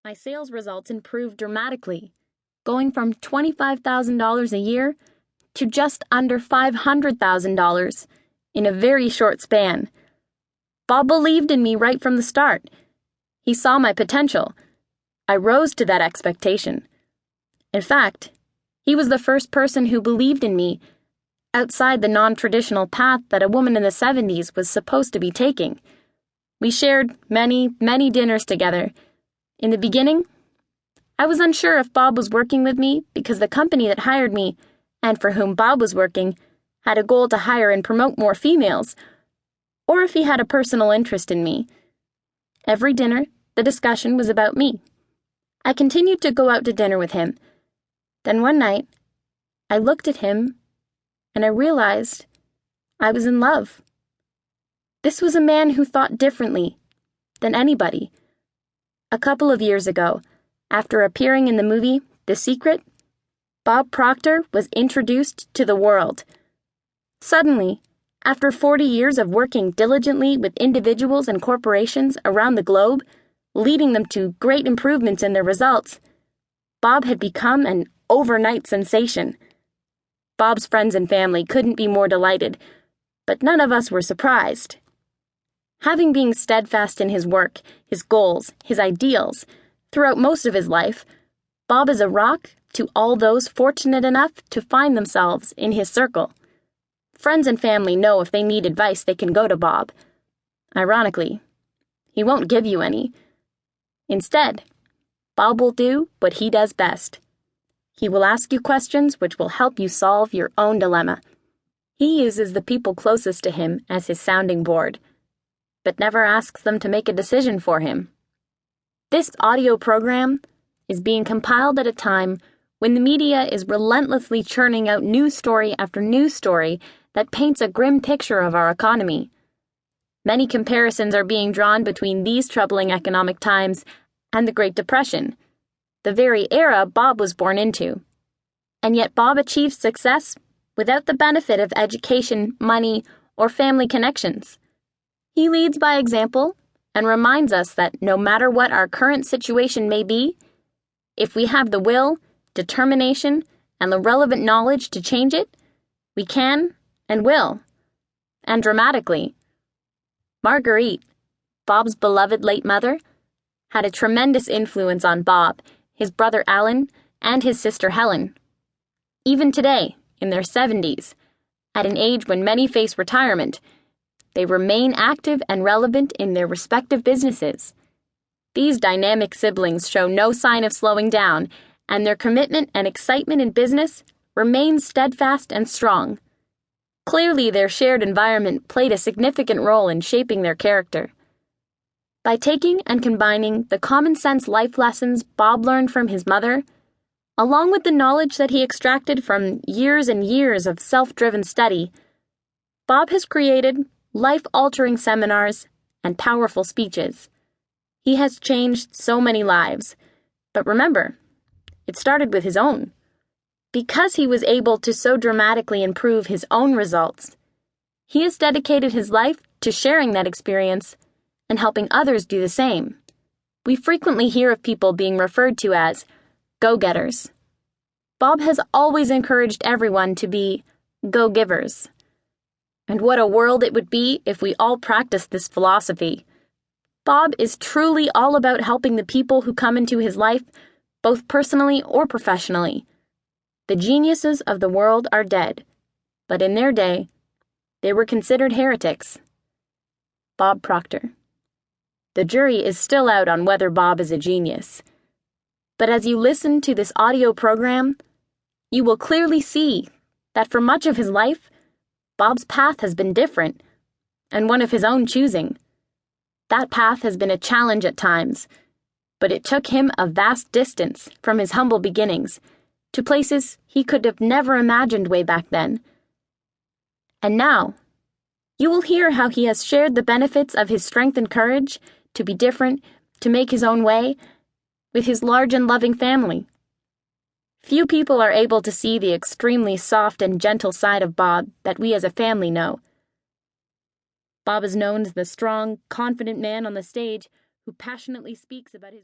My sales results improved dramatically, going from $25,000 a year to just under $500,000 in a very short span. Bob believed in me right from the start. He saw my potential. I rose to that expectation. In fact, he was the first person who believed in me outside the non-traditional path that a woman in the 70s was supposed to be taking. We shared many, many dinners together. In the beginning, I was unsure if Bob was working with me because the company that hired me, and for whom Bob was working, had a goal to hire and promote more females, or if he had a personal interest in me. Every dinner, the discussion was about me. I continued to go out to dinner with him. Then one night, I looked at him and I realized I was in love. This was a man who thought differently than anybody. A couple of years ago, after appearing in the movie The Secret, Bob Proctor was introduced to the world. Suddenly, after 40 years of working diligently with individuals and corporations around the globe, leading them to great improvements in their results, Bob had become an overnight sensation. Bob's friends and family couldn't be more delighted, but none of us were surprised. Having been steadfast in his work, his goals, his ideals, throughout most of his life, Bob is a rock to all those fortunate enough to find themselves in his circle. Friends and family know if they need advice, they can go to Bob. Ironically, he won't give you any. Instead, Bob will do what he does best. He will ask you questions which will help you solve your own dilemma. He uses the people closest to him as his sounding board, but never asks them to make a decision for him. This audio program is being compiled at a time when the media is relentlessly churning out news story after news story that paints a grim picture of our economy. Many comparisons are being drawn between these troubling economic times and the Great Depression, the very era Bob was born into. And yet Bob achieved success without the benefit of education, money, or family connections. He leads by example and reminds us that no matter what our current situation may be, if we have the will, determination, and the relevant knowledge to change it, we can and will. And dramatically. Marguerite, Bob's beloved late mother, had a tremendous influence on Bob, his brother Alan, and his sister Helen. Even today, in their 70s, at an age when many face retirement, they remain active and relevant in their respective businesses. These dynamic siblings show no sign of slowing down, and their commitment and excitement in business remains steadfast and strong. Clearly, their shared environment played a significant role in shaping their character. By taking and combining the common-sense life lessons Bob learned from his mother, along with the knowledge that he extracted from years and years of self-driven study, Bob has created life-altering seminars and powerful speeches. He has changed so many lives, but remember, it started with his own. Because he was able to so dramatically improve his own results, he has dedicated his life to sharing that experience and helping others do the same. We frequently hear of people being referred to as go-getters. Bob has always encouraged everyone to be go-givers. And what a world it would be if we all practiced this philosophy. Bob is truly all about helping the people who come into his life, both personally or professionally. The geniuses of the world are dead, but in their day, they were considered heretics. Bob Proctor. The jury is still out on whether Bob is a genius. But as you listen to this audio program, you will clearly see that for much of his life, Bob's path has been different, and one of his own choosing. That path has been a challenge at times, but it took him a vast distance from his humble beginnings to places he could have never imagined way back then. And now, you will hear how he has shared the benefits of his strength and courage to be different, to make his own way, with his large and loving family. Few people are able to see the extremely soft and gentle side of Bob that we as a family know. Bob is known as the strong, confident man on the stage who passionately speaks about his